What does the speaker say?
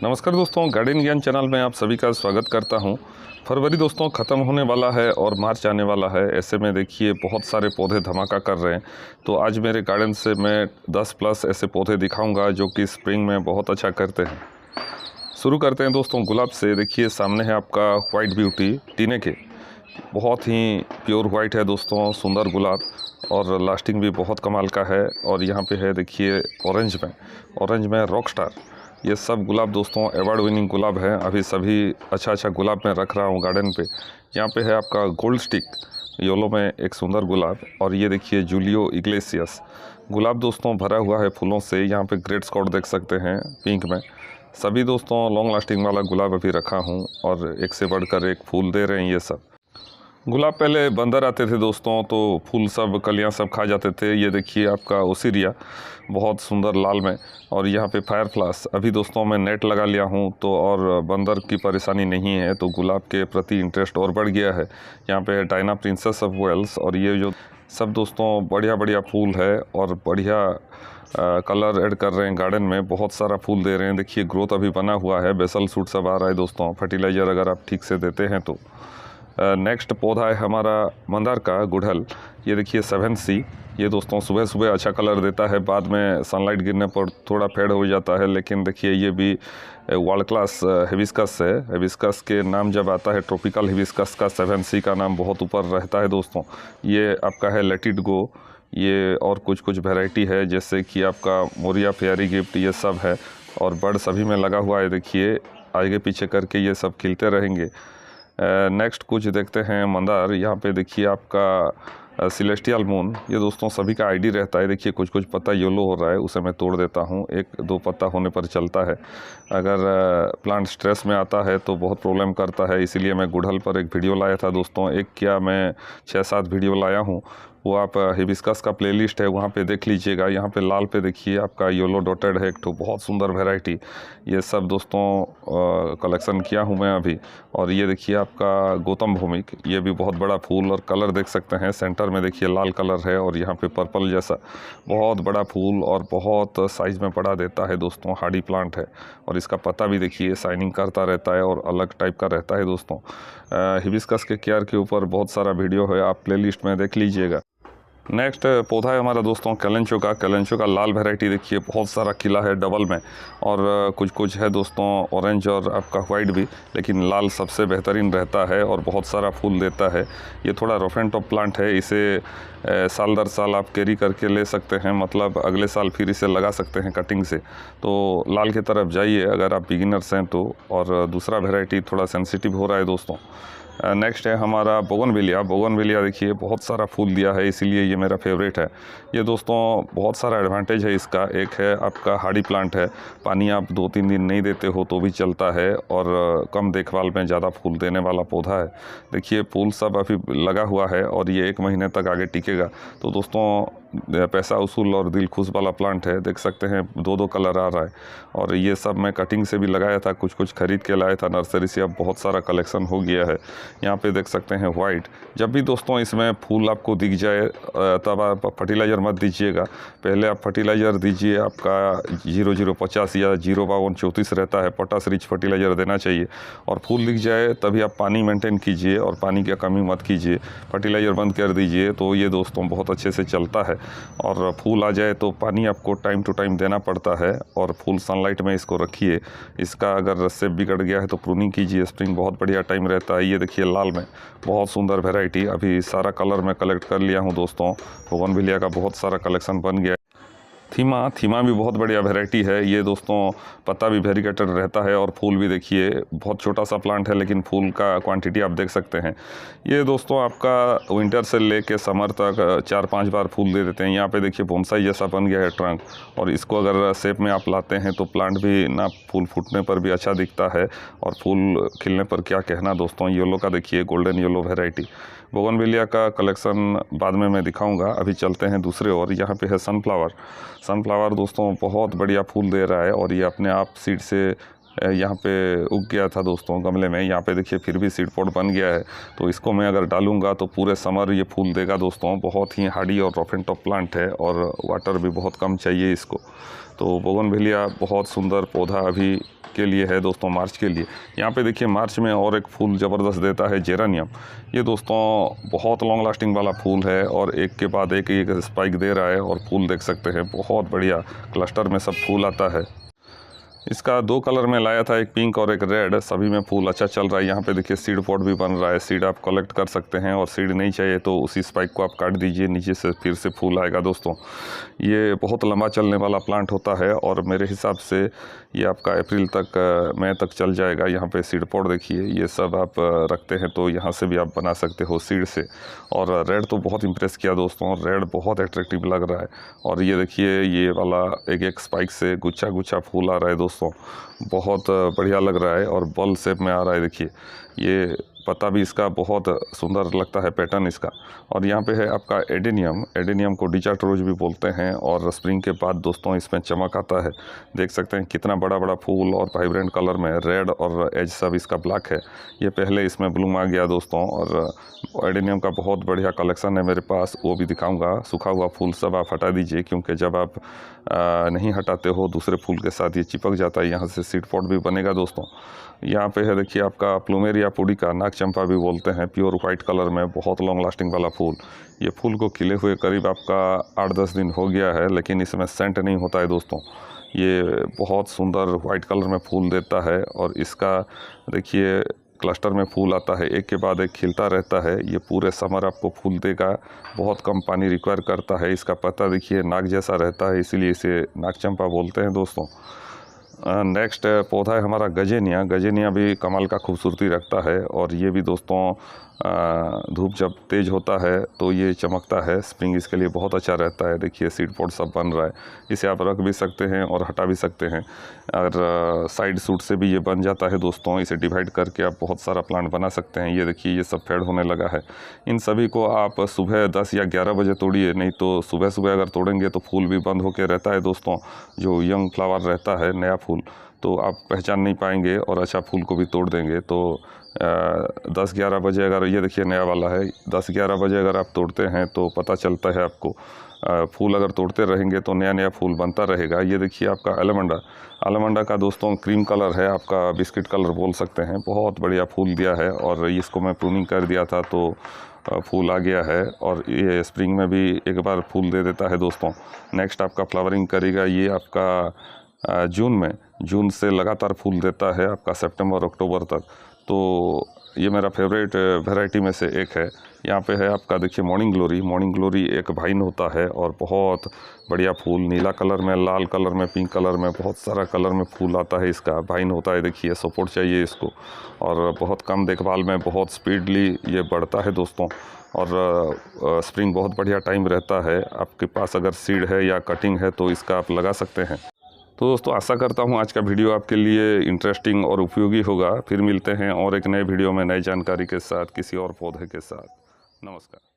नमस्कार दोस्तों, गार्डन ज्ञान चैनल में आप सभी का स्वागत करता हूं। फरवरी दोस्तों ख़त्म होने वाला है और मार्च आने वाला है। ऐसे में देखिए बहुत सारे पौधे धमाका कर रहे हैं। तो आज मेरे गार्डन से मैं 10 प्लस ऐसे पौधे दिखाऊंगा जो कि स्प्रिंग में बहुत अच्छा करते हैं। शुरू करते हैं दोस्तों गुलाब से। देखिए सामने है आपका वाइट ब्यूटी टीने के, बहुत ही प्योर वाइट है दोस्तों, सुंदर गुलाब और लास्टिंग भी बहुत कमाल का है। और यहाँ पे है देखिए ऑरेंज में रॉक स्टार। ये सब गुलाब दोस्तों अवार्ड विनिंग गुलाब है। अभी सभी अच्छा गुलाब मैं रख रहा हूँ गार्डन पे। यहाँ पे है आपका गोल्ड स्टिक येलो में एक सुंदर गुलाब। और ये देखिए जूलियो इग्लेसियस गुलाब दोस्तों भरा हुआ है फूलों से। यहाँ पे ग्रेट स्कॉट देख सकते हैं पिंक में। सभी दोस्तों लॉन्ग लास्टिंग वाला गुलाब अभी रखा हूँ और एक से बढ़कर एक फूल दे रहे हैं। ये सब गुलाब पहले बंदर आते थे दोस्तों, तो फूल सब कलियां सब खा जाते थे। ये देखिए आपका ओसिरिया बहुत सुंदर लाल में। और यहाँ पे फायर फ्लास अभी दोस्तों मैं नेट लगा लिया हूँ तो और बंदर की परेशानी नहीं है, तो गुलाब के प्रति इंटरेस्ट और बढ़ गया है। यहाँ पे डायना प्रिंसेस ऑफ वेल्स। और ये जो सब दोस्तों बढ़िया फूल है और बढ़िया कलर ऐड कर रहे हैं गार्डन में। बहुत सारा फूल दे रहे हैं। देखिए ग्रोथ अभी बना हुआ है, बेसल सूट सब आ रहा है दोस्तों। फर्टिलाइज़र अगर आप ठीक से देते हैं तो। नेक्स्ट पौधा है हमारा मंदार का गुड़हल। ये देखिए 7C। ये दोस्तों सुबह अच्छा कलर देता है, बाद में सनलाइट गिरने पर थोड़ा फेड हो जाता है। लेकिन देखिए ये भी वर्ल्ड क्लास हिबिस्कस है। हिबिस्कस के नाम जब आता है ट्रॉपिकल हिबिस्कस का 7C का नाम बहुत ऊपर रहता है दोस्तों। ये आपका है लेट इट गो। ये और कुछ वैरायटी है जैसे कि आपका मोरिया फेयरी गिफ्ट, ये सब है। और बर्ड सभी में लगा हुआ है। देखिए आगे पीछे करके ये सब खिलते रहेंगे। नेक्स्ट कुछ देखते हैं मंदार। यहाँ पे देखिए आपका सिलेस्टियल मून। ये दोस्तों सभी का आईडी रहता है। देखिए कुछ पत्ता येलो हो रहा है, उसे मैं तोड़ देता हूँ। 1-2 पत्ता होने पर चलता है। अगर प्लांट स्ट्रेस में आता है तो बहुत प्रॉब्लम करता है, इसीलिए मैं गुड़हल पर एक वीडियो लाया था दोस्तों। एक क्या मैं 6-7 वीडियो लाया हूँ। वो आप हिबिस्कस का प्लेलिस्ट है वहाँ पे देख लीजिएगा। यहाँ पे लाल पे देखिए आपका येलो डॉटेड है एक ठो बहुत सुंदर वैरायटी। ये सब दोस्तों कलेक्शन किया हूँ मैं अभी। और ये देखिए आपका गौतम भौमिक, ये भी बहुत बड़ा फूल और कलर देख सकते हैं। सेंटर में देखिए लाल कलर है और यहाँ पे पर्पल जैसा बहुत बड़ा फूल और बहुत साइज़ में बड़ा देता है दोस्तों। हार्डी प्लांट है और इसका पत्ता भी देखिए शाइनिंग करता रहता है और अलग टाइप का रहता है दोस्तों। हिबिस्कस के केयर के ऊपर बहुत सारा वीडियो है, आप प्लेलिस्ट में देख लीजिएगा। नेक्स्ट पौधा है हमारा दोस्तों कैलेंचो का लाल वैरायटी। देखिए बहुत सारा खिला है डबल में। और कुछ है दोस्तों ऑरेंज और आपका वाइट भी, लेकिन लाल सबसे बेहतरीन रहता है और बहुत सारा फूल देता है। ये थोड़ा रफ एंड टॉप प्लांट है। इसे साल दर साल आप कैरी करके ले सकते हैं, मतलब अगले साल फिर इसे लगा सकते हैं कटिंग से। तो लाल की तरफ जाइए अगर आप बिगिनर्स हैं तो। और दूसरा वैरायटी थोड़ा सेंसिटिव हो रहा है दोस्तों। नेक्स्ट है हमारा बोगनविलिया। देखिए बहुत सारा फूल दिया है, इसीलिए ये मेरा फेवरेट है। ये दोस्तों बहुत सारा एडवांटेज है इसका। एक है आपका हार्डी प्लांट है, पानी आप 2-3 दिन नहीं देते हो तो भी चलता है। और कम देखभाल में ज़्यादा फूल देने वाला पौधा है। देखिए फूल सब अभी लगा हुआ है और ये 1 महीने तक आगे टिकेगा। तो दोस्तों पैसा उसूल और दिल खुश वाला प्लांट है। देख सकते हैं 2-2 कलर आ रहा है। और ये सब मैं कटिंग से भी लगाया था, कुछ खरीद के लाया था नर्सरी से। अब बहुत सारा कलेक्शन हो गया है। यहाँ पे देख सकते हैं वाइट। जब भी दोस्तों इसमें फूल आपको दिख जाए तब आप फर्टिलाइज़र मत दीजिएगा। पहले आप फर्टिलाइज़र दीजिए, आपका 0050 या 05234 रहता है, पोटास रिच फर्टिलाइज़र देना चाहिए। और फूल दिख जाए तभी आप पानी मेंटेन कीजिए और पानी की कमी मत कीजिए, फर्टिलाइज़र बंद कर दीजिए। तो ये दोस्तों बहुत अच्छे से चलता है। और फूल आ जाए तो पानी आपको टाइम टू टाइम देना पड़ता है। और फुल सनलाइट में इसको रखिए। इसका अगर शेप बिगड़ गया है तो प्रूनिंग कीजिए। स्प्रिंग बहुत बढ़िया टाइम रहता है। ये देखिए लाल में बहुत सुंदर वैरायटी। अभी सारा कलर मैं कलेक्ट कर लिया हूँ दोस्तों। बोगनविलिया का बहुत सारा कलेक्शन बन गया। थीमा भी बहुत बढ़िया वैरायटी है। ये दोस्तों पत्ता भी वेरीगेटेड रहता है और फूल भी देखिए बहुत छोटा सा प्लांट है, लेकिन फूल का क्वांटिटी आप देख सकते हैं। ये दोस्तों आपका विंटर से लेके समर तक 4-5 बार फूल दे देते हैं। यहाँ पे देखिए बोनसाई जैसा बन गया है ट्रंक। और इसको अगर शेप में आप लाते हैं तो प्लांट भी ना फूल फूटने पर भी अच्छा दिखता है और फूल खिलने पर क्या कहना दोस्तों। येलो का देखिए गोल्डन येलो वैरायटी। बोगनविलिया का कलेक्शन बाद में मैं दिखाऊंगा। अभी चलते हैं दूसरे ओर। यहाँ पे है सनफ्लावर दोस्तों बहुत बढ़िया फूल दे रहा है। और ये अपने आप सीड से यहाँ पे उग गया था दोस्तों गमले में। यहाँ पे देखिए फिर भी सीड पॉट बन गया है। तो इसको मैं अगर डालूंगा तो पूरे समर ये फूल देगा दोस्तों। बहुत ही हार्डी और रफ एंड टॉप प्लांट है और वाटर भी बहुत कम चाहिए इसको। तो बोगनविलिया बहुत सुंदर पौधा अभी के लिए है दोस्तों, मार्च के लिए। यहाँ पे देखिए मार्च में और एक फूल ज़बरदस्त देता है जेरानियम। ये दोस्तों बहुत लॉन्ग लास्टिंग वाला फूल है और एक के बाद एक स्पाइक दे रहा है और फूल देख सकते हैं बहुत बढ़िया क्लस्टर में सब फूल आता है। इसका 2 कलर में लाया था, एक पिंक और एक रेड, सभी में फूल अच्छा चल रहा है। यहाँ पे देखिए सीड पॉट भी बन रहा है, सीड आप कलेक्ट कर सकते हैं और सीड नहीं चाहिए तो उसी स्पाइक को आप काट दीजिए, नीचे से फिर से फूल आएगा दोस्तों। ये बहुत लंबा चलने वाला प्लांट होता है और मेरे हिसाब से ये आपका अप्रैल तक मई तक चल जाएगा। यहाँ पे सीड पॉट देखिए, ये सब आप रखते हैं तो यहाँ से भी आप बना सकते हो सीड से। और रेड तो बहुत इम्प्रेस किया दोस्तों, रेड बहुत अट्रैक्टिव लग रहा है। और ये देखिए ये वाला एक स्पाइक से गुच्छा गुच्छा फूल आ रहा है दोस्तों, बहुत बढ़िया लग रहा है और बॉल शेप में आ रहा है। देखिए ये पत्ता भी इसका बहुत सुंदर लगता है, पैटर्न इसका। और यहाँ पे है आपका एडेनियम, एडेनियम को डिजर्ट रोज भी बोलते हैं। और स्प्रिंग के बाद दोस्तों इसमें चमक आता है, देख सकते हैं कितना बड़ा बड़ा फूल और वाइब्रेंट कलर में, रेड और एज सब इसका ब्लैक है। ये पहले इसमें ब्लूम आ गया दोस्तों। और एडेनियम का बहुत बढ़िया कलेक्शन है मेरे पास, वो भी दिखाऊंगा। सूखा हुआ फूल सब आप हटा दीजिए, क्योंकि जब आप नहीं हटाते हो दूसरे फूल के साथ ये चिपक जाता है। यहाँ से सीड पॉट भी बनेगा दोस्तों। यहाँ पे है देखिए आपका प्लूमेरिया पुडिका, नाग चंपा भी बोलते हैं, प्योर वाइट कलर में, बहुत लॉन्ग लास्टिंग वाला फूल। ये फूल को खिले हुए करीब आपका 8-10 दिन हो गया है, लेकिन इसमें सेंट नहीं होता है दोस्तों। ये बहुत सुंदर वाइट कलर में फूल देता है और इसका देखिए क्लस्टर में फूल आता है, एक के बाद एक खिलता रहता है। ये पूरे समर आपको फूल देगा, बहुत कम पानी रिक्वायर करता है। इसका पत्ता देखिए नाग जैसा रहता है, इसीलिए इसे नाग चंपा बोलते हैं दोस्तों। नेक्स्ट पौधा है हमारा गजेनिया। गजेनिया भी कमाल का खूबसूरती रखता है और ये भी दोस्तों धूप जब तेज़ होता है तो ये चमकता है। स्प्रिंग इसके लिए बहुत अच्छा रहता है। देखिए सीड पॉट सब बन रहा है, इसे आप रख भी सकते हैं और हटा भी सकते हैं। और साइड सूट से भी ये बन जाता है दोस्तों, इसे डिवाइड करके आप बहुत सारा प्लांट बना सकते हैं। ये देखिए ये सब फेड होने लगा है। इन सभी को आप सुबह 10 या 11 बजे तोड़िए, नहीं तो सुबह सुबह अगर तोड़ेंगे तो फूल भी बंद होकर रहता है दोस्तों। जो यंग फ्लावर रहता है, नया फूल, तो आप पहचान नहीं पाएंगे और अच्छा फूल को भी तोड़ देंगे। तो 10-11 बजे अगर, ये देखिए नया वाला है, 10-11 बजे अगर आप तोड़ते हैं तो पता चलता है आपको। फूल अगर तोड़ते रहेंगे तो नया नया फूल बनता रहेगा। ये देखिए आपका एलमंडा, एलमंडा का दोस्तों क्रीम कलर है, आपका बिस्किट कलर बोल सकते हैं, बहुत बढ़िया फूल दिया है। और इसको मैं प्रूनिंग कर दिया था तो फूल आ गया है और ये स्प्रिंग में भी एक बार फूल दे देता है दोस्तों। नेक्स्ट आपका फ्लावरिंग करेगा ये आपका जून में, जून से लगातार फूल देता है आपका सितंबर अक्टूबर तक। तो ये मेरा फेवरेट वैरायटी में से एक है। यहाँ पे है आपका देखिए मॉर्निंग ग्लोरी। मॉर्निंग ग्लोरी एक वाइन होता है और बहुत बढ़िया फूल, नीला कलर में, लाल कलर में, पिंक कलर में, बहुत सारा कलर में फूल आता है। इसका वाइन होता है, देखिए सपोर्ट चाहिए इसको। और बहुत कम देखभाल में बहुत स्पीडली ये बढ़ता है दोस्तों। और स्प्रिंग बहुत बढ़िया टाइम रहता है। आपके पास अगर सीड है या कटिंग है तो इसका आप लगा सकते हैं। तो दोस्तों आशा करता हूँ आज का वीडियो आपके लिए इंटरेस्टिंग और उपयोगी होगा। फिर मिलते हैं और एक नए वीडियो में नई जानकारी के साथ, किसी और पौधे के साथ। नमस्कार।